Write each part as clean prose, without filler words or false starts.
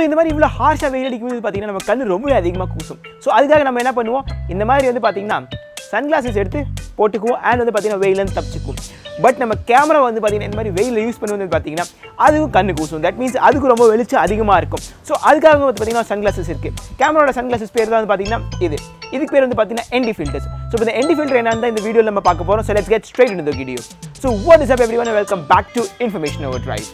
இந்த மாதிரி இவ்வளோ ஹார்ஷாக வெயில் அடிக்கும்போது பார்த்தீங்கன்னா நம்ம கண்ணு ரொம்பவே அதிகமாக கூசும். ஸோ அதுக்காக நம்ம என்ன பண்ணுவோம், இந்த மாதிரி வந்து பார்த்தீங்கன்னா சன்கிளாஸஸ் எடுத்து போட்டுக்குவோம் அண்ட் வந்து பார்த்தீங்கன்னா வெயிலேருந்து தப்பிச்சுக்குவோம். பட் நம்ம கேமரா வந்து பார்த்தீங்கன்னா இந்த மாதிரி வெயிலில் யூஸ் பண்ணுவது பார்த்தீங்கன்னா அதுவும் கண்ணு கூசும். தட் மீன்ஸ் அதுக்கு ரொம்ப வெளிச்சம் அதிகமாக இருக்கும். ஸோ அதுக்காக வந்து பார்த்தீங்கன்னா சன்கிளாஸஸ் இருக்குது. கேமராவோட சன்கிளாஸஸ் பேர் தான் வந்து பார்த்தீங்கன்னா இதுக்கு பேர் வந்து பார்த்தீங்கன்னா ND filters. ஸோ இப்போ இந்த ND filter என்னன்னு தான் இந்த வீடியோவில் நம்ம பார்க்க போகிறோம். So let's get straight into the video. So what is up everyone, welcome back to information overdrive.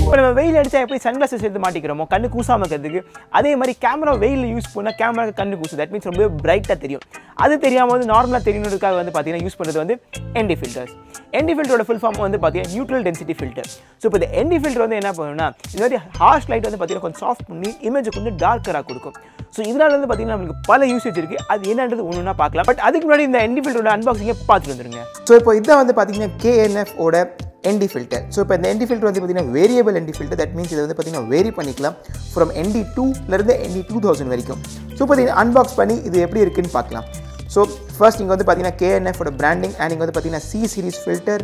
இப்போ நம்ம வெயில் அடித்தா எப்படி சன்கிளாஸஸ் எடுத்து மாட்டிக்கிறோமோ கண்ணு கூசாமல் இருக்கிறதுக்கு, அதே மாதிரி கேமரா வெயிலில் யூஸ் பண்ணால் கேமராக்கு கண்ணு கூசும். தட் மீன்ஸ் ரொம்ப பிரைட்டாக தெரியும். அது தெரியாமல் வந்து நார்மலாக தெரியணுன்றதுக்காக வந்து பார்த்தீங்கன்னா யூஸ் பண்ணுறது வந்து ND filters. ND filterோட ஃபுல் ஃபார்ம் வந்து பார்த்தீங்கன்னா நியூட்ரல் டென்சிட்டி ஃபில்டர். ஸோ இப்போ இந்த ND filter வந்து என்ன பண்ணுன்னா, இந்த மாதிரி ஹார்ஷ் லைட் வந்து பார்த்தீங்கன்னா கொஞ்சம் சாஃப்ட் பண்ணி இமேஜை கொஞ்சம் டார்க்கராக கொடுக்கும். ஸோ இதனால் வந்து பார்த்தீங்கன்னா நம்மளுக்கு பல யூசேஜ் இருக்குது. அது என்னன்றது ஒன்றுனா பார்க்கலாம். பட் அதுக்கு முன்னாடி இந்த ND filterோட அன்பாக்சிங்கை பார்த்துட்டு வந்துருங்க. ஸோ இப்போ இதான் வந்து பார்த்தீங்கன்னா KNF ஓட ND filter. ஸோ இப்போ இந்த ND filter வந்து பார்த்தீங்கன்னா variable ND filter. That means இதை வந்து பார்த்தீங்கன்னா வேரி பண்ணிக்கலாம் ஃப்ரம் ND2லேருந்து ND2000 வரைக்கும். ஸோ பார்த்தீங்கன்னா அன்பாக்ஸ் பண்ணி இது எப்படி இருக்குன்னு பார்க்கலாம். ஸோ ஃபர்ஸ்ட் இங்கே வந்து பார்த்தீங்கன்னா KNF ஓட பிராண்டிங் அண்ட் இங்கே வந்து பார்த்தீங்கன்னா C series ஃபில்டர்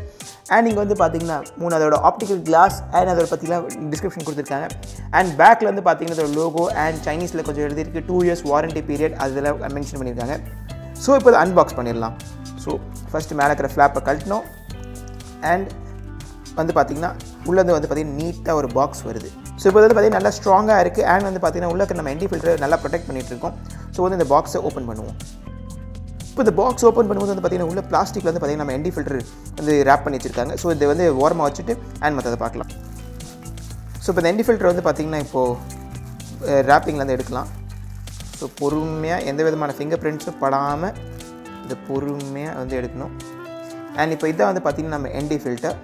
அண்ட் இங்கே வந்து பார்த்தீங்கன்னா அதோட ஆப்டிக்கல் கிளாஸ் அண்ட் அதோட பார்த்தீங்கன்னா டிஸ்கிரிப்ஷன் கொடுத்துருக்காங்க. அண்ட் பேக்கில் வந்து பார்த்தீங்கன்னா அதோட லோகோ அண்ட் சைனீஸில் கொஞ்சம் எழுதிருக்கு 2 years வாரண்டி பீரியட் அதில் மென்ஷன் பண்ணியிருக்காங்க. ஸோ இப்போ அதை அன்பாக்ஸ் பண்ணிடலாம். ஸோ ஃபஸ்ட்டு மேலே இருக்கிற ஃப்ளாப்பை கழட்டணும் அண்ட் வந்து பார்த்திங்கன்னா உள்ளது வந்து பார்த்திங்கன்னா நீட்டாக ஒரு பாக்ஸ் வருது. ஸோ இப்போ வந்து பார்த்திங்கன்னா நல்லா ஸ்ட்ராங்காக இருக்குது அண்ட் வந்து பார்த்திங்கன்னா உள்ள நம்ம ND filter நல்லா ப்ரொடெக்ட் பண்ணிகிட்டு இருக்கோம். ஸோ வந்து இந்த பாக்ஸை ஓப்பன் பண்ணுவோம். இப்போ இந்த பாக்ஸ் ஓப்பன் பண்ணும்போது வந்து பார்த்திங்கன்னா உள்ள பிளாஸ்டிக்கில் வந்து பார்த்திங்கன்னா நம்ம ND filter வந்து ரேப் பண்ணி வச்சுருக்காங்க. ஸோ இதை வந்து ஓரமாக வச்சுட்டு அண்ட் மற்றதை பார்க்கலாம். ஸோ இப்போ இந்த ND filter வந்து பார்த்திங்கன்னா இப்போது ரேப்பிங்லேருந்து எடுக்கலாம். ஸோ பொறுமையாக எந்த விதமான ஃபிங்கர் பிரிண்ட்ஸும் படாமல் இதை பொறுமையாக வந்து எடுக்கணும். அண்ட் இப்போ இதான் வந்து பார்த்திங்கன்னா நம்ம ND filter.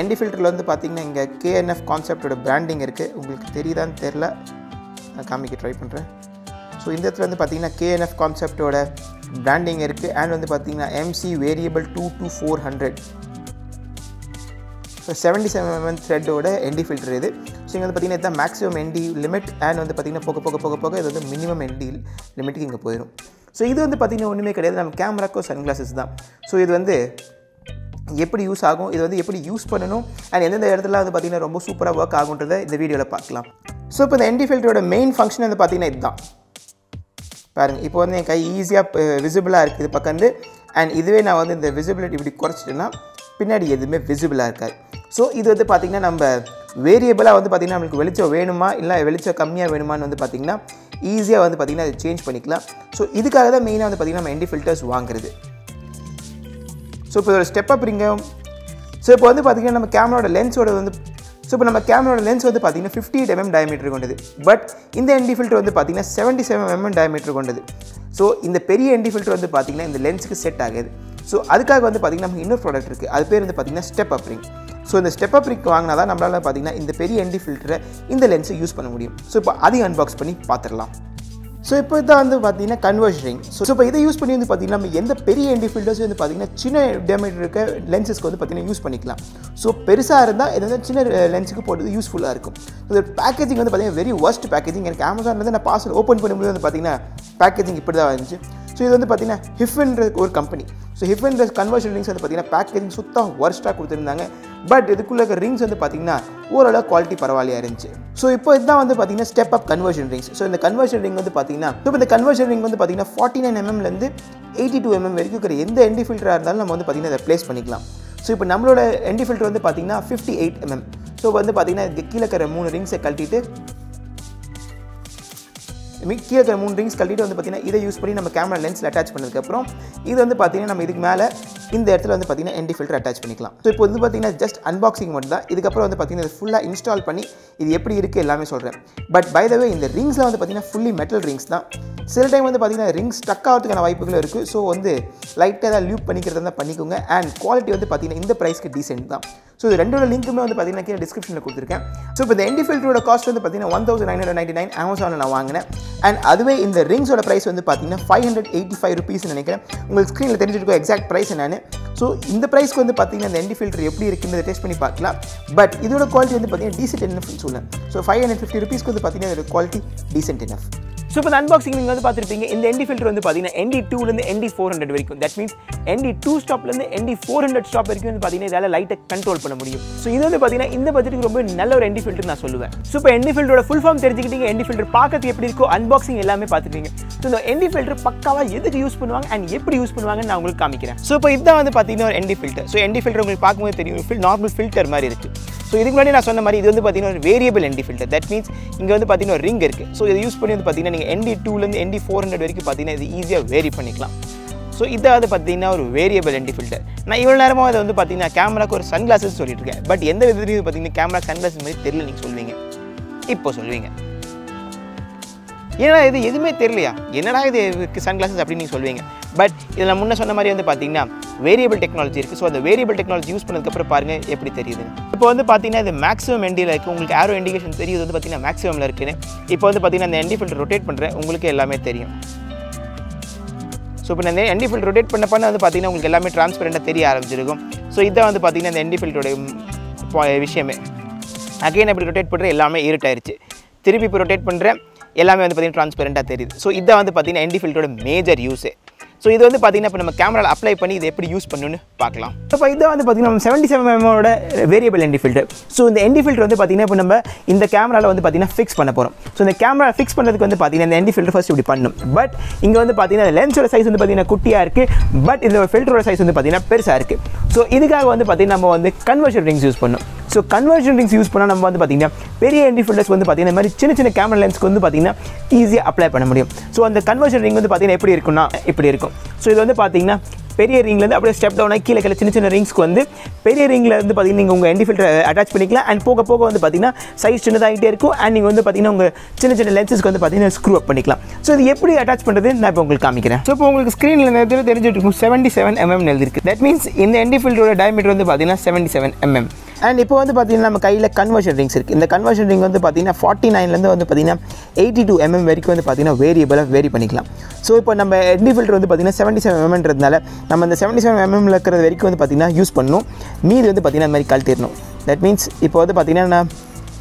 ND filterல வந்து பார்த்திங்கன்னா இங்கே KNF கான்செப்டோட பிராண்டிங் இருக்குது. உங்களுக்கு தெரியுதான்னு தெரில, நான் காமிக்க ட்ரை பண்ணுறேன். ஸோ இந்த இடத்துல வந்து பார்த்திங்கன்னா KNF கான்செப்டோட பிராண்டிங் இருக்குது அண்ட் வந்து பார்த்திங்கன்னா MC variable 22400. So 77mm த்ரெட்டோட ND filter இது. ஸோ இங்கே வந்து பார்த்திங்கன்னா இதுதான் மேக்ஸிமம் ND லிமிட் அண்ட் வந்து பார்த்திங்கன்னா போக இது வந்து மினிமம் ND லிமிட்டுக்கு இங்கே போயிடும். ஸோ இது வந்து பார்த்திங்கன்னா ஒன்றுமே கிடையாது, நம்ம கேமராக்கோ சன்கிளாஸஸ் தான். ஸோ இது வந்து எப்படி யூஸ் ஆகும், இது வந்து எப்படி யூஸ் பண்ணணும் அண்ட் எந்தெந்த இடத்துல வந்து பார்த்திங்கன்னா ரொம்ப சூப்பராக ஒர்க் ஆகுன்றதை இந்த வீடியோவில் பார்க்கலாம். ஸோ இப்போ இந்த ND filterோட மெயின் ஃபங்க்ஷன் வந்து பார்த்திங்கன்னா இதுதான் பாருங்கள். இப்போ வந்து என் கை ஈஸியாக விசிபிளாக இருக்குது பக்கம். அண்ட் இதுவே நான் வந்து இந்த விசிபிலிட்டி இப்படி குறைச்சிட்டேன்னா பின்னாடி எதுவுமே விசிபிளாக இருக்காது. ஸோ இது வந்து பார்த்திங்கன்னா நம்ம வேரியபிளாக வந்து பார்த்திங்கன்னா நம்மளுக்கு வெளிச்சம் வேணுமா இல்லை வெளிச்சம் கம்மியாக வேணுமான்னு வந்து பார்த்திங்கன்னா ஈஸியாக வந்து பார்த்திங்கன்னா அது சேஞ்ச் பண்ணிக்கலாம். ஸோ இதுக்காக தான் மெயினாக வந்து பார்த்திங்கன்னா நம்ம ND filters வாங்குறது. ஸோ இப்போ இதோட ஸ்டெப் அப் ரிங்கும். ஸோ இப்போ வந்து பார்த்திங்கன்னா நம்ம கேமராவோட லென்ஸோட வந்து வந்து பார்த்திங்கன்னா 58mm டயமீட்டர் கொண்டது. பட் இந்த ND filter வந்து பார்த்திங்கன்னா 77mm டயமீட்டர் கொண்டது. ஸோ இந்த பெரிய ND filter வந்து பார்த்திங்கன்னா இந்த லென்ஸுக்கு செட் ஆகுது. ஸோ அதுக்காக வந்து பார்த்திங்கன்னா நமக்கு இன்னொரு ப்ராடக்ட் இருக்குது. அது பேர் வந்து பார்த்திங்கன்னா ஸ்டெப் அப் ரிங். ஸோ இந்த ஸ்டெப் அப் ரிங் வாங்கினா தான் நம்மளால் பார்த்திங்கன்னா இந்த பெரிய ND filter இந்த லென்ஸை யூஸ் பண்ண முடியும். ஸோ இப்போ அதையும் அன்பாக்ஸ் பண்ணி பார்த்துடலாம். ஸோ இப்போ இதான் வந்து பார்த்திங்கன்னா கன்வர்ஷன் ரிங். ஸோ இப்போ இதை யூஸ் பண்ணி வந்து பார்த்திங்கன்னா நம்ம எந்த பெரிய ND filters வந்து பார்த்திங்கன்னா சின்ன டயமீட்டர் இருக்க லென்ஸஸ்க்கு வந்து பார்த்திங்கன்னா யூஸ் பண்ணிக்கலாம். ஸோ பெருசாக இருந்தால் இது வந்து சின்ன லென்ஸுக்கு போடுறது யூஸ்ஃபுல்லாக இருக்கும். ஸோ பேக்கேஜிங் வந்து பார்த்திங்கன்னா வெரி ஒர்ஸ்ட் பேக்கேஜிங். எனக்கு அமேசான்லேருந்து நான் பார்சல் ஓப்பன் பண்ணும்போது வந்து பார்த்திங்கன்னா பேக்கேஜிங் இப்படி தான் வந்துச்சு. ஸோ இது வந்து பார்த்திங்கன்னா ஹிஃப்ன்ற ஒரு கம்பெனி. ஸோ ஹிஃப்ன்ற கன்வர்ஷன் ரிங்ஸ் வந்து பார்த்திங்கன்னா பேக்கேஜிங் சுத்தம் ஒர்ஸ்ட்டாக கொடுத்துருந்தாங்க. பட் இதுக்குள்ளே இருக்க ரிங்ஸ் வந்து பார்த்திங்கன்னா ஓரளவு குவாலிட்டி பரவாயில்லையா இருந்துச்சு. ஸோ இப்போ இதுதான் வந்து பார்த்திங்கன்னா step up conversion rings. So இந்த கன்வர்ஷன் ரிங் வந்து பார்த்திங்கன்னா இந்த கன்வர்ஷன் ரிங் வந்து பார்த்திங்கன்னா 49mmலேருந்து 82mm வரைக்கும் இருக்கிற எந்த ND filter இருந்தாலும் நம்ம வந்து பார்த்திங்கன்னா இதை ப்ளேஸ் பண்ணிக்கலாம். ஸோ இப்போ நம்மளோட ND filter வந்து பார்த்திங்கன்னா 58mm. ஸோ வந்து பார்த்திங்கன்னா இதுக்கு கீழே இருக்கிற 3 ரிங்ஸை கழட்டிட்டு கீழே இருக்கிற 3 ரிங்ஸ் கழட்டிட்டு வந்து பார்த்திங்கன்னா இதை யூஸ் பண்ணி நம்ம கேமரா லென்ஸில் அட்டாச் பண்ணதுக்கப்புறம் இது வந்து பார்த்திங்கன்னா நம்ம இதுக்கு மேலே இந்த இடத்துல வந்து பார்த்திங்கன்னா ND filter அட்டாச் பண்ணிக்கலாம். ஸோ இப்போ வந்து பார்த்திங்கன்னா ஜஸ்ட் அன்பாக்சிங் மட்டும் தான். இதுக்கப்புறம் வந்து பார்த்திங்கன்னா இது ஃபுல்லாக இன்ஸ்டால் பண்ணி இது எப்படி இருக்குது எல்லாமே சொல்கிறேன். பட் பை த வே இந்த ரிங்ஸில் வந்து பார்த்திங்கன்னா ஃபுல்லி மெட்டல் ரிங்ஸ் தான். சில டைம் வந்து பார்த்திங்கன்னா ரிங்ஸ் ஸ்டக் ஆகிறதுக்கான வாய்ப்புகளும் இருக்குது. ஸோ வந்து லைட்டாக தான் லூப் பண்ணிக்கிறதா தான் பண்ணிக்கோங்க. அண்ட் குவாலிட்டி வந்து பார்த்திங்கன்னா இந்த ப்ரைஸ்க்கு டீசென்ட் தான். ஸோ இது ரெண்டோட லிங்க்குமே வந்து பார்த்திங்கன்னா கீழே டிஸ்கிரிப்ஷனில் கொடுத்துருக்கேன். ஸோ இப்போ இந்த ND filterோட காஸ்ட் வந்து பார்த்திங்கன்னா 1999 அமேசானில் நான் வாங்கினேன். அண்ட் அதுவே இந்த ரிங்ஸோட ப்ரைஸ் வந்து பார்த்திங்கன்னா 585 rupees நினைக்கிறேன். உங்களுக்கு ஸ்க்ரீனில் தெரிஞ்சிருக்கோம் எக்ஸாக்ட் ப்ரைஸ் என்னன்னு. ஸோ இந்த ப்ரைஸ்க்கு வந்து பார்த்திங்கன்னா இந்த ND filter எப்படி இருக்குன்னு டெஸ்ட் பண்ணி பார்க்கலாம். பட் இதோட குவாலிட்டி வந்து பார்த்திங்கன்னா டீசென்ட் என்னஃப்னு சொல்லுவேன். ஸோ 550 rupeesக்கு வந்து பார்த்திங்கன்னா இதோட குவாலிட்டி டீசென்ட் என்னஃப். ஸோ இப்போ அன்பாக்சிங் நீங்கள் வந்து பார்த்துருப்பீங்க. இந்த ND ஃபில்டர் வந்து பார்த்தீங்கன்னா ND2லேருந்து ND400 வரைக்கும், that means ND2 ஸ்டாப்லேருந்து ND400 stop வரைக்கும் வந்து பார்த்தீங்கன்னா இதால் லைட்டை கண்ட்ரோல் பண்ண முடியும். ஸோ இது வந்து பார்த்தீங்கன்னா இந்த பட்ஜெட்டுக்கு ரொம்ப நல்ல ஒரு ND ஃபில்டர் நான் சொல்லுவேன். ஸோ இப்போ ND ஃபில்டரோட ஃபுல் ஃபார்ம் தெரிஞ்சுக்கிட்டீங்க. ND ஃபில்டர் பார்க்கறதுக்கு எப்படி இருக்கோ, அன்பாக்சிங் எல்லாமே பார்த்துருக்கீங்க. ஸோ இந்த ND ஃபில்டர் பக்காவாக எதுக்கு யூஸ் பண்ணுவாங்க அண்ட் எப்படி யூஸ் பண்ணுவாங்கன்னு நான் உங்களுக்கு காமிக்கிறேன். ஸோ இப்போ இதுதான் வந்து பார்த்தீங்கன்னா ஒரு ND filter. So ND filter உங்களுக்கு பார்க்கும்போது தெரியும், நார்மல் ஃபில்டர் மாதிரி இருக்குது. ஸோ இதுக்கு முன்னாடி நான் சொன்ன மாதிரி இது வந்து பார்த்தீங்கன்னா ஒரு variable ND filter. That means இங்கே வந்து பார்த்தீங்கன்னா ஒரு ரிங் இருக்குது. ஸோ இதை யூஸ் பண்ணி வந்து பார்த்தீங்கன்னா நீங்கள் ND2லேருந்து ND400 வரைக்கும் பார்த்தீங்கன்னா இது ஈஸியாக வேரி பண்ணிக்கலாம். ஸோ இதாவது பார்த்தீங்கன்னா ஒரு வேரியபிள் ND ஃபில்டர். நான் இவ்வளோ நேரமாக அதை வந்து பார்த்தீங்கன்னா கேமராக்கு ஒரு சன்கிளாஸஸ் சொல்லிட்டு இருக்கேன். பட் எந்த விதத்துலையும் பார்த்தீங்கன்னா கேமரா சன்கிளாஸஸ் மாதிரி தெரியல நீங்கள் சொல்வீங்க. இப்போ சொல்வீங்க, ஏன்னா இது எதுவுமே தெரியலையா, என்னடா இது சன்கிளாஸஸ் அப்படின்னு நீங்கள் சொல்வீங்க. பட் இதில் நான் முன்னே சொன்ன மாதிரி வந்து பார்த்தீங்கன்னா வேரியபிள் டெக்னாலஜி இருக்குது. ஸோ அந்த வேரியபிள் டெக்னாலஜி யூஸ் பண்ணதுக்கப்புறம் பாருங்கள் எப்படி தெரியுது. இப்போ வந்து பார்த்தீங்கன்னா இது மேக்ஸிமம் NDயில் இருக்குது. உங்களுக்கு ஆரோ இண்டிகேஷன் தெரியுது வந்து பார்த்தீங்கன்னா மேக்ஸிமமில் இருக்குன்னு. இப்போ வந்து பார்த்தீங்கன்னா அந்த ND ஃபில்டர் ரொட்டேட் பண்ணுறேன், உங்களுக்கு எல்லாமே தெரியும். ஸோ இப்போ நான் ND ஃபில்டர் ரொட்டேட் பண்ண வந்து பார்த்தீங்கன்னா உங்களுக்கு எல்லாமே டிரான்ஸ்பரண்ட்டாக தெரிய ஆரம்பிச்சிருக்கும். ஸோ இதான் வந்து பார்த்தீங்கன்னா இந்த ND ஃபில்டரோட விஷயமே. அகைன் அப்படி ரொட்டேட் பண்ணுறேன், எல்லாமே இருட்டாயிருச்சு. திருப்பி இப்போ ரொட்டேட் பண்ணுறேன், எல்லாமே வந்து பார்த்தீங்கன்னா ட்ரான்ஸ்பரண்ட்டாக தெரியுது. ஸோ இதான் வந்து பார்த்தீங்கன்னா ND ஃபில்டரோட மேஜர் யூஸே. ஸோ இது வந்து பார்த்தீங்கன்னா இப்போ நம்ம கேமராவில் அப்ளை பண்ணி இதை எப்படி யூஸ் பண்ணணும்னு பார்க்கலாம். இப்போ இதை வந்து பார்த்தீங்கன்னா நம்ம 77mm variable ND filter. So இந்த ND ஃபில்டர் வந்து பார்த்தீங்கன்னா இப்போ நம்ம இந்த கேமராவில் வந்து பார்த்தீங்கன்னா ஃபிக்ஸ் பண்ண போகிறோம். ஸோ இந்த கேமரா ஃபிக்ஸ் பண்ணுறதுக்கு வந்து பார்த்தீங்கன்னா இந்த ND ஃபில்டர் ஃபர்ஸ்ட் இப்படி பண்ணணும். பட் இங்கே வந்து பார்த்தீங்கன்னா லென்ஸோட சைஸ் வந்து பார்த்தீங்கன்னா குட்டியாக இருக்குது, பட் இந்த ஃபில்டரோட சைஸ் வந்து பார்த்தீங்கன்னா பெருசாக இருக்குது. ஸோ இதுக்காக வந்து பார்த்தீங்கன்னா நம்ம வந்து கன்வர்ஷன் ரிங்ஸ் யூஸ் பண்ணணும். ஸோ கன்வர்ஷன் ரிங்ஸ் யூஸ் பண்ணால் நம்ம வந்து பார்த்தீங்கன்னா பெரிய ND ஃபில்டர்ஸ் வந்து பார்த்தீங்கன்னா இந்த மாதிரி சின்ன சின்ன கேமரா லென்ஸ்க்கு வந்து பார்த்தீங்கன்னா ஈஸியாக அப்ளை பண்ண முடியும். ஸோ அந்த கன்வர்ஷன் ரிங் வந்து பார்த்தீங்கன்னா எப்படி இருக்குன்னா இப்படி இருக்கும். ஸோ இது வந்து பார்த்தீங்கன்னா பெரிய ரிங்லேருந்து அப்படியே ஸ்டெப் டவுனாக கீழே சின்ன சின்ன ரிங்ஸ்க்கு வந்து பெரிய ரிங்கில் வந்து பார்த்தீங்கன்னா நீங்கள் உங்கள் ND ஃபில்டர் அட்டாச் பண்ணிக்கலாம். அண்ட் போக போக வந்து பார்த்தீங்கன்னா சைஸ் சின்னதாகிட்டே இருக்கும். அண்ட் நீங்கள் வந்து பார்த்தீங்கன்னா உங்கள் சின்ன சின்ன லென்ஸஸ்க்கு வந்து பார்த்தீங்கன்னா ஸ்க்ரூ அப் பண்ணிக்கலாம். ஸோ இது எப்படி அட்டாச் பண்ணுறது நான் இப்போ உங்களுக்கு காமிக்கிறேன். ஸோ இப்போ உங்களுக்கு ஸ்க்ரீனில் தெரிஞ்சுட்டு இருக்கும் 77mm எழுதிருக்கு. தட் மீன்ஸ் இந்த ND ஃபில்டரோட டயமீட்டர் வந்து பார்த்தீங்கன்னா 77mm. அண்ட் இப்போ வந்து பார்த்தீங்கன்னா நம்ம கையில் கன்வர்ஷன் ரிங்ஸ் இருக்குது. இந்த கன்வர்ஷன் ரிங் வந்து பார்த்தீங்கன்னா 49லேருந்து வந்து பார்த்தீங்கன்னா 82mm வரைக்கும் வந்து பார்த்தீங்கன்னா வேரியபிளாக வேரி பண்ணிக்கலாம். ஸோ இப்போ நம்ம ND ஃபில்டர் வந்து பார்த்தீங்கன்னா 77mmன்றதுனால நம்ம அந்த 77mm இருக்கிறது வரைக்கும் வந்து பார்த்தீங்கன்னா யூஸ் பண்ணணும். மீது வந்து பார்த்தீங்கன்னா இந்த மாதிரி கழட்டிடணும். தட் மீன்ஸ் இப்போ வந்து பார்த்தீங்கன்னா நான்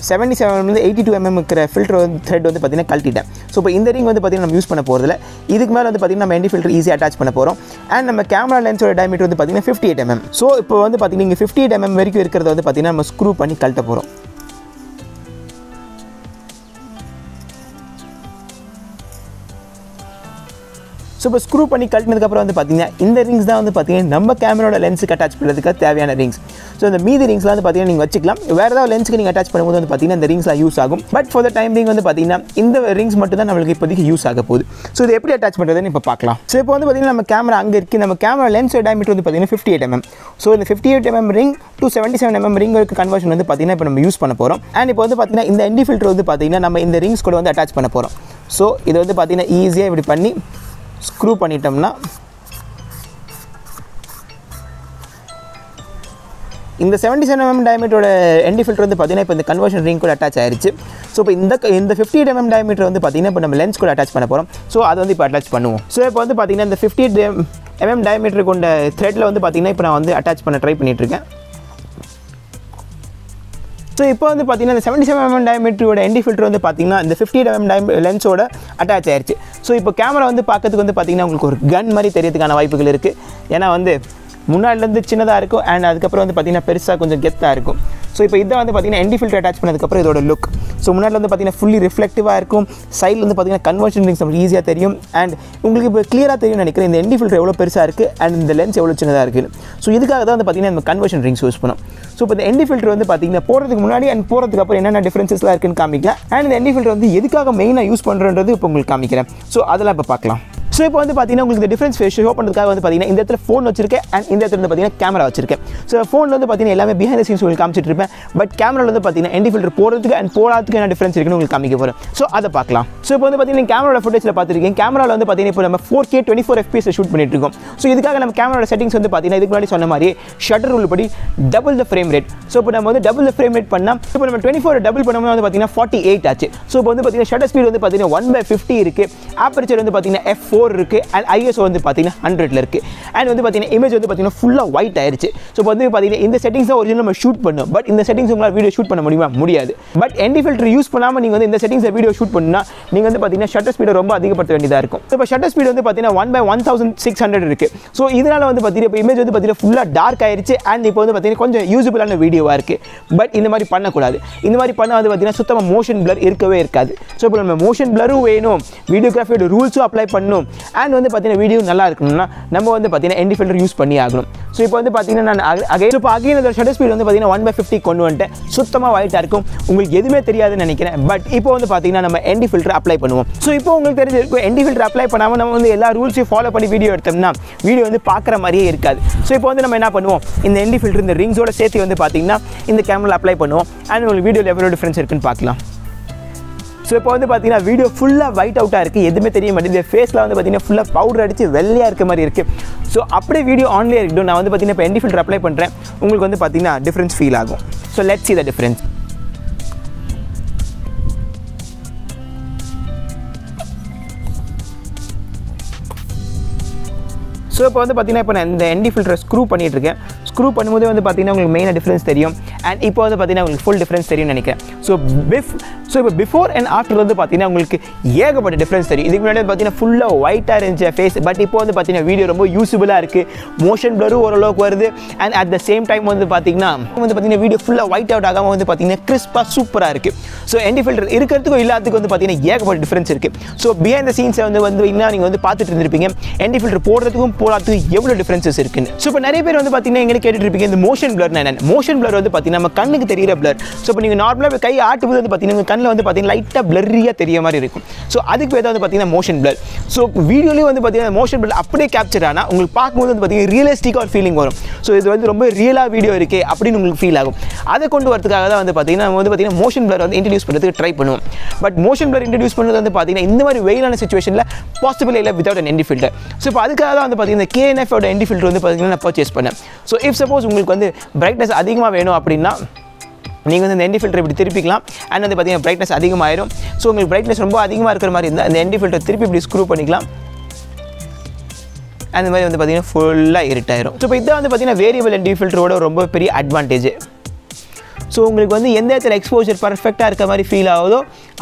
77mm 82mm இருக்கிற ஃபில்டர் வந்து த்ரெட் வந்து பார்த்தீங்கன்னா கழட்டிட்டேன். ஸோ இப்போ இந்த ரிங் வந்து பார்த்தீங்கன்னா நம்ம யூஸ் பண்ண போகிறதில்ல. இதுக்கு மேலே வந்து பார்த்தீங்கன்னா நம்ம ND ஃபில்டர் ஈஸியாக அட்டாச் பண்ண போகிறோம். அண்ட் நம்ம கேமரா லென்ஸோட டயமீட்டர் வந்து பார்த்தீங்கன்னா 58mm. ஸோ இப்போ வந்து பார்த்தீங்கன்னா இங்கே 58mm வரைக்கும் இருக்கிறத வந்து பார்த்தீங்கன்னா நம்ம ஸ்க்ரூ பண்ணி கழட்ட போகிறோம். ஸோ இப்போ ஸ்க்ரூ பண்ணி கழட்டினதுக்கப்புறம் வந்து பார்த்தீங்கன்னா இந்த ரிங்ஸ் தான் வந்து பார்த்தீங்கன்னா நம்ம கேமராவோட லென்ஸுக்கு அட்டாச் பண்ணுறதுக்கு தேவையான ரிங்ஸ். ஸோ இந்த மீதி ரிங்ஸ்லாம் வந்து பார்த்தீங்கன்னா நீங்கள் வச்சுக்கலாம். வேறு ஏதாவது லென்ஸுக்கு நீங்கள் அட்டாச் பண்ணும்போது வந்து பார்த்தீங்கன்னா இந்த ரிங்ஸ்லாம் யூஸ் ஆகும். But for the time ring வந்து பார்த்தீங்கன்னா இந்த ரிங்ஸ் மட்டும் தான் நம்மளுக்கு இப்போதைக்கு யூஸ் ஆக போகுது. ஸோ இது எப்படி அட்டாச் பண்ணுறதுன்னு இப்போ பார்க்கலாம். ஸோ இப்போ வந்து பார்த்தீங்கன்னா நம்ம கேமரா அங்கே இருக்குது. நம்ம கேமரா லென்ஸோட டயமீட்டர் வந்து பார்த்தீங்கன்னா 58mm. ஸோ இந்த 58mm ring to 77mm ring வரைக்கும் கன்வர்ஷன் வந்து பார்த்தீங்கன்னா இப்போ நம்ம யூஸ் பண்ண போகிறோம். அண்ட் இப்போ வந்து பார்த்தீங்கன்னா இந்த ND ஃபில்டர் வந்து பார்த்தீங்கன்னா நம்ம இந்த ரிங்ஸ் கூட வந்து அட்டாச் பண்ண போகிறோம். ஸோ இதை வந்து பார்த்தீங்கன்னா ஈஸியாக இப்படி பண்ணி ஸ்க்ரூ பண்ணிட்டோம்னா இந்த 77mm டயமீட்டரோட ND ஃபில்டர் வந்து பார்த்தீங்கன்னா இப்போ இந்த கன்வர்ஷன் ரிங் கூட அட்டாச் ஆயிருச்சு. ஸோ இப்போ இந்த 58mm டயமீட்டர் வந்து பார்த்தீங்கன்னா இப்போ நம்ம லென்ஸ் கூட அட்டாச் பண்ண போகிறோம். ஸோ அதை வந்து இப்போ அட்டாச் பண்ணுவோம். ஸோ இப்போ வந்து பார்த்தீங்கன்னா இந்த 58mm டயமீட்டர் கொண்ட த்ரெட்டில் வந்து பார்த்தீங்கன்னா இப்போ நான் வந்து அட்டாச் பண்ண ட்ரை பண்ணிகிட்ருக்கேன். ஸோ இப்போ வந்து பார்த்தீங்கன்னா இந்த 77mm டயமீட்டரோட ND ஃபில்டர் வந்து பார்த்தீங்கன்னா இந்த 58mm லென்ஸோட அட்டாச் ஆயிடுச்சு. ஸோ இப்போ கேமரா வந்து பார்க்கறதுக்கு வந்து பார்த்தீங்கன்னா உங்களுக்கு ஒரு கன் மாதிரி தெரியறதுக்கான வாய்ப்புகள் இருக்குது. ஏன்னா வந்து முன்னாடிலேருந்து சின்னதாக இருக்கும் அண்ட் அதுக்கப்புறம் வந்து பார்த்தீங்கன்னா பெருசாக கொஞ்சம் கெத்தாக இருக்கும். ஸோ இப்போ இதை வந்து பார்த்தீங்கன்னா ND ஃபில்டர் அட்டாச் பண்ணதுக்கப்புறம் இதோட லுக். ஸோ முன்னாடி வந்து பார்த்தீங்கன்னா ஃபுல்லி ரிஃப்ளெக்டிவாக இருக்கும். சைடில் வந்து பார்த்தீங்கன்னா கன்வர்ஷன் ரிங்ஸ் நமக்கு ஈஸியாக தெரியும். அண்ட் உங்களுக்கு இப்போ கிளியராக தெரியும் நினைக்கிறேன் இந்த ND ஃபில்டர் எவ்வளோ பெருசாக இருக்குது அண்ட் இந்த லென்ஸ் எவ்வளோ சின்னதாக இருக்குது. ஸோ இதுக்காக தான் வந்து பார்த்தீங்கன்னா நம்ம கன்வர்ஷன் ரிங்ஸ் யூஸ் பண்ணோம். ஸோ இப்போ இந்த ND ஃபில்டர் வந்து பார்த்தீங்கன்னா போகிறதுக்கு முன்னாடி அண்ட் போகிறதுக்கு அப்புறம் என்னென்ன டிஃப்ரென்சஸ்லாம் இருக்குன்னு காமிக்கலாம். அண்ட் இந்த ND ஃபில்டர் வந்து எதுக்காக மெயினாக யூஸ் பண்ணுறது இப்போ உங்களுக்கு காமிக்கிறேன். ஸோ அதெல்லாம் இப்போ பார்க்கலாம். ஸோ இப்போ வந்து பார்த்தீங்கன்னா உங்களுக்கு இந்த டிஃப்ரென்ஸ் ஷோ பண்ணுறதுக்காக வந்து பார்த்தீங்கன்னா இந்த இடத்துல ஃபோன் வச்சிருக்கேன் அண்ட் இந்த இடத்துல வந்து பார்த்தீங்கன்னா கேமரா வச்சிருக்கேன். ஸோ ஃபோனில் வந்து பார்த்தீங்கன்னா எல்லாமே பிஹைண்ட் த சீன்ஸ் உங்களுக்கு காமிச்சிட்டு இருப்பேன். பட் கேமராவில் வந்து பார்த்தீங்கன்னா ND ஃபில்டர் போகிறதுக்கு அண்ட் போடாததுக்கு என்ன டிஃப்ரென்ஸ் இருக்குன்னு உங்களுக்கு காமிக்க போகிறேன். ஸோ அதை பார்க்கலாம். ஸோ இப்போ வந்து பார்த்தீங்கன்னா கேமராவோட ஃபுட்டேஜில் பார்த்துருக்கேன். கேமராவில் வந்து பார்த்தீங்கன்னா இப்போ நம்ம 4K 24fps ஷூட் பண்ணிட்டு இருக்கோம். ஸோ இதுக்காக நம்ம கேமராவோட செட்டிங்ஸ் வந்து பார்த்தீங்கன்னா இதுக்கு முன்னாடி சொன்ன மாதிரி ஷட்டர் ரூல் படி double the frame rate. So இப்போ நம்ம வந்து டபுள் த ஃப்ரேம் ரேட் பண்ணால் இப்போ நம்ம 24 டபுள் பண்ணும்போது வந்து பார்த்தீங்கன்னா 48 ஆச்சு. ஸோ இப்போ வந்து பார்த்தீங்கன்னா ஷட்டர் ஸ்பீட் வந்து பார்த்தீங்கன்னா 1/50 இருக்குது. ஆப்பர்ச்சர் வந்து பார்த்தீங்கன்னா f4 4 இருக்குது அண்ட் ஐஎஸ்ஓ வந்து பார்த்தீங்கன்னா 100ல் இருக்குது அண்ட் வந்து பார்த்தீங்கன்னா இமேஜ் வந்து பார்த்தீங்கன்னா ஃபுல்லாக ஒயிட் ஆயிடுச்சு ஸோ இப்போ வந்து பார்த்தீங்கன்னா இந்த செட்டிங்ஸ் தான் ஒரிஜினல் நம்ம ஷூட் பண்ணோம் பட் இந்த செட்டிங்ஸ் உங்களால் வீடியோ ஷூட் பண்ண முடியாது பட் ND ஃபில்டர் யூஸ் பண்ணாமல் நீங்கள் வந்து இந்த செட்டிங்ஸை வீடியோ ஷூட் பண்ணா நீங்கள் வந்து பார்த்தீங்கன்னா ஷட்டர் ஸ்பீடை ரொம்ப அதிகப்படுத்த வேண்டியதாக இருக்கும் இப்போ ஷட்டர் ஸ்பீடு வந்து பார்த்தீங்கன்னா 1/1600 இருக்குது ஸோ இதனால் வந்து பார்த்தீங்கன்னா இப்போ இமேஜ் வந்து பார்த்தீங்கன்னா ஃபுல்லாக டார்க் ஆயிடுச்சு அண்ட் இப்போ வந்து பார்த்தீங்கன்னா கொஞ்சம் யூஸபிளான வீடியோவாக இருக்குது பட் இந்த மாதிரி பண்ணக்கூடாது இந்த மாதிரி பண்ணால் வந்து பார்த்தீங்கன்னா சுத்தமாக மோஷன் பிளர் இருக்கவே இருக்காது ஸோ இப்போ நம்ம மோஷன் பிளரும் வேணும் வீடியோகிராஃபியோட ரூல்ஸும் அப்ளை பண்ணணும் அண்ட் வந்து பார்த்தீங்கன்னா வீடியோ நல்லா இருக்கணும்னா நம்ம வந்து பார்த்தீங்கன்னா ND ஃபில்டர் யூஸ் பண்ணி ஆகணும் ஸோ இப்போ வந்து பார்த்தீங்கன்னா நான் அகைன் அதோட ஷட்டர் ஸ்பீட் வந்து பார்த்தீங்கன்னா 1/50 கொண்டு வந்துட்டேன் சுத்தமாக ஒயிட்டாக இருக்கும் உங்களுக்கு எதுவுமே தெரியாதுன்னு நினைக்கிறேன் பட் இப்போ வந்து பார்த்தீங்கன்னா நம்ம ND ஃபில்டர் அப்ளை பண்ணுவோம் ஸோ இப்போ உங்களுக்கு தெரிஞ்சிருக்கும் ND ஃபில்டர் அப்ளை பண்ணாமல் நம்ம வந்து எல்லா ரூல்ஸையும் ஃபாலோ பண்ணி வீடியோ எடுத்தோம்னா வீடியோ வந்து பார்க்குற மாதிரியே இருக்காது ஸோ இப்போ வந்து நம்ம என்ன பண்ணுவோம் இந்த ND ஃபில்டர் இந்த ரிங்ஸோட சேர்த்து வந்து பார்த்தீங்கன்னா இந்த கேமரா அப்ளை பண்ணுவோம் அண்ட் உங்களுக்கு வீடியோவில் எவ்வளோ டிஃப்ரென்ஸ் இருக்குன்னு பார்க்கலாம் ஸோ இப்போ வந்து பார்த்தீங்கன்னா வீடியோ ஃபுல்லாக ஒயிட் அவுட்டாக இருக்குது எதுவுமே தெரிய மாட்டேங்குது ஃபேஸில் வந்து பார்த்தீங்கன்னா ஃபுல்லாக பவுடர் அடித்து வெள்ளையாக இருக்க மாதிரி இருக்குது ஸோ அப்படியே வீடியோ ஆன்லேயே இருக்கட்டும் நான் வந்து பார்த்தீங்கன்னா இப்போ ND ஃபில்டர் அப்ளை பண்ணுறேன் உங்களுக்கு வந்து பார்த்தீங்கன்னா டிஃப்ரென்ஸ் ஃபீல் ஆகும் so let's see the difference so இப்போ வந்து பார்த்தீங்கன்னா இப்போ நான் இந்த ND ஃபில்டரை ஸ்க்ரூ பண்ணிகிட்டு இருக்கேன் ஸ்க்ரூ பண்ணும்போது வந்து பார்த்தீங்கன்னா உங்களுக்கு மெயினாக டிஃப்ரென்ஸ் தெரியும் அண்ட் இப்போ வந்து பார்த்தீங்கன்னா உங்களுக்கு ஃபுல் டிஃப்ரென்ஸ் தெரியும்னு நினைக்கிறேன் ஸோ இப்போ பிஃபோர் அண்ட் ஆஃப்டர் வந்து பார்த்தீங்கன்னா உங்களுக்கு ஏகப்பட்ட டிஃப்ரென்ஸ் தெரியும் இதுக்கு முன்னாடி பார்த்தீங்கன்னா ஃபுல்லாக ஒயிட்டாக இருந்துச்சு ஃபேஸ் பட் இப்போ வந்து பார்த்தீங்கன்னா வீடியோ ரொம்ப யூஸபிளாக இருக்குது மோஷன் பிளரும் ஓரளவுக்கு வருது and at the same time வந்து பார்த்தீங்கன்னா வீடியோ ஃபுல்லாக ஒயிட் அவுட் ஆகாமல் வந்து பார்த்தீங்கன்னா கிறிஸ்பாக சூப்பராக இருக்குது ஸோ ND ஃபில்டர் இருக்கிறதுக்கும் இல்லாததுக்கு வந்து பார்த்தீங்கன்னா ஏகப்பட்ட டிஃப்ரென்ஸ் இருக்குது ஸோ பிஹைண்ட் த சீன்ஸை வந்து இன்னும் நீங்கள் வந்து பார்த்துட்டு இருந்திருப்பீங்க ND ஃபில்டர் போடுறதுக்கும் போடாததுக்கும் எவ்வளோ டிஃப்ரென்சஸ் இருக்குன்னு ஸோ இப்போ நிறைய பேர் வந்து பார்த்தீங்கன்னா எங்கே கேட்டுட்டு இருப்பீங்க இந்த மோஷன் பிளர்னா என்ன மோஷன் பிளர் வந்து பார்த்தீங்கன்னா நம்ம கண்ணுக்கு தெரியிற பிளர் ஸோ இப்போ நீங்கள் நார்மலாக கை ஆட்டும்போது வந்து பார்த்தீங்கன்னா உங்கள் கண்ணில் வந்து பார்த்தீங்கன்னா லைட்டாக பிளரியாக தெரிய மாதிரி இருக்கும் ஸோ அதுக்கு பேர் வந்து பார்த்தீங்கன்னா மோஷன் பிளர் ஸோ வீடியோலேயே வந்து பார்த்தீங்கன்னா மோஷன் பிளர் அப்படியே கேப்சர் ஆனால் உங்களுக்கு பார்க்கும்போது வந்து பார்த்தீங்கன்னா ரியலிஸ்டிக்காக ஒரு ஃபீலிங் வரும் ஸோ இது வந்து ரொம்ப ரியலாக வீடியோ இருக்கே அப்படின்னு உங்களுக்கு ஃபீல் ஆகும் அதை கொண்டு வரதுக்காக தான் வந்து பார்த்தீங்கன்னா நம்ம வந்து பார்த்தீங்கன்னா மோஷன் பிளர் வந்து இன்ட்ரடியூஸ் பண்ணுறதுக்கு ட்ரை பண்ணுவோம் பட் மோஷன் பிளர் இன்ட்ரடியூஸ் பண்ணுறது வந்து பார்த்தீங்கன்னா இந்த மாதிரி வெயிலான சிச்சுவேஷனில் பாசிபிள் இல்லை without an ND filter so இப்போ அதுக்காக தான் வந்து பார்த்தீங்கன்னா KNF ஓட ND ஃபில்டர் வந்து பார்த்தீங்கன்னா நான் பர்ச்சேஸ் பண்ணேன் ஸோ இஃப் சப்போஸ் உங்களுக்கு வந்து பிரைட்னஸ் அதிகமாக வேணும் அப்படின்னா நீங்கள் வந்து இந்த ND ஃபில்டர் இப்படி திருப்பிக்கலாம் அண்ட் வந்து பார்த்தீங்கன்னா பிரைட்னஸ் அதிகமாகிடும் ஸோ உங்களுக்கு பிரைட்னஸ் ரொம்ப அதிகமாக இருக்கிற மாதிரி இருந்தால் அந்த ND ஃபில்டர் திருப்பி இப்படி ஸ்க்ரூ பண்ணிக்கலாம் அந்த மாதிரி வந்து பார்த்தீங்கன்னா ஃபுல்லாக இருட்டாயிரும் ஸோ இப்போ இதான் வந்து பார்த்தீங்கன்னா வேரியபிள் ND ஃபில்டரோட ரொம்ப பெரிய அட்வான்டேஜ் ஸோ உங்களுக்கு வந்து எந்த இடத்துல எக்ஸ்போஜர் பர்ஃபெக்டாக இருக்க மாதிரி ஃபீல் ஆகுதோ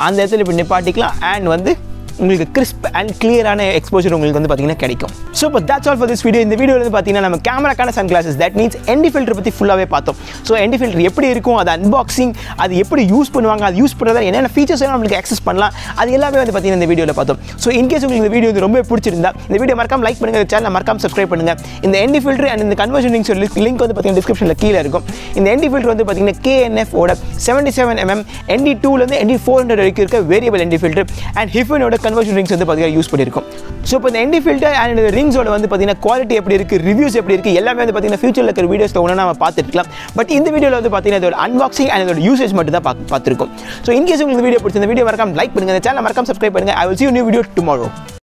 அந்த இடத்துல இப்படி நிப்பாட்டிக்கலாம் அண்ட் வந்து உங்களுக்கு கிறிஸ்ப் அண்ட் கிளியரான எக்ஸ்போஜர் உங்களுக்கு வந்து பார்த்தீங்கன்னா கிடைக்கும் ஸோ இப்போ that's all for this video இந்த வீடியோவில் வந்து பார்த்தீங்கன்னா நம்ம கேமராக்கான sunglasses that means ND filter பற்றி ஃபுல்லாகவே பார்த்தோம் ஸோ ND ஃபில்டர் எப்படி இருக்கும் அது அன்பாக்சிங் அது எப்படி யூஸ் பண்ணுவாங்க அது யூஸ் பண்ணுறதா என்னென்ன ஃபீச்சர்ஸ் நம்மளுக்கு ஆக்சஸ் பண்ணலாம் அது எல்லாமே வந்து பார்த்தீங்கன்னா இந்த வீடியோவில் பார்த்தோம் ஸோ இன்கேஸ் உங்களுக்கு இந்த வீடியோ வந்து ரொம்ப பிடிச்சிருந்தா இந்த வீடியோ மறக்காம லைக் பண்ணுங்கள் சேனலை மறக்காம சப்ஸ்கிரைப் பண்ணுங்கள் இந்த ND ஃபில்டர் அண்ட் இந்த கன்வர்ஷன் லிங்க் வந்து பார்த்தீங்கன்னா டிஸ்கிரிப்ஷனில் கீழே இருக்கும் இந்த ND ஃபில்டர் வந்து பார்த்தீங்கன்னா KNF ஓட 77mm ND2லேருந்து ND 400 வரைக்கும் இருக்க வேரியபிள் ND ஃபில்டர் அண்ட் ஹிஃபனோட கன்வர்ஷன் ரிங்ஸ் வந்து பார்த்தீங்கன்னா யூஸ் பண்ணியிருக்கோம் ஸோ இப்போ இந்த ND ஃபில்டர் அண்ட் இந்த ரிங்ஸோட வந்து பார்த்தீங்கன்னா குவாலிட்டி எப்படி இருக்குது ரிவ்யூஸ் எப்படி இருக்குது எல்லாமே வந்து பார்த்தீங்கன்னா ஃபியூச்சரில் இருக்கிற வீடியோஸில் ஒன்று நம்ம பார்த்துருக்கலாம் பட் இந்த வீடியோவில் வந்து பார்த்தீங்கன்னா இதோட அன்பாக்சிங் அண்ட் இதோட யூசேஜ் மட்டும் தான் பார்த்துருக்கோம் ஸோ இன்கேஸ் உங்களுக்கு வீடியோ பிடிச்ச இந்த வீடியோ மறக்காம லைக் பண்ணுங்கள் இந்த சேனல் மறக்காம சப்ஸ்கிரைப் பண்ணுங்கள் I will see you new video tomorrow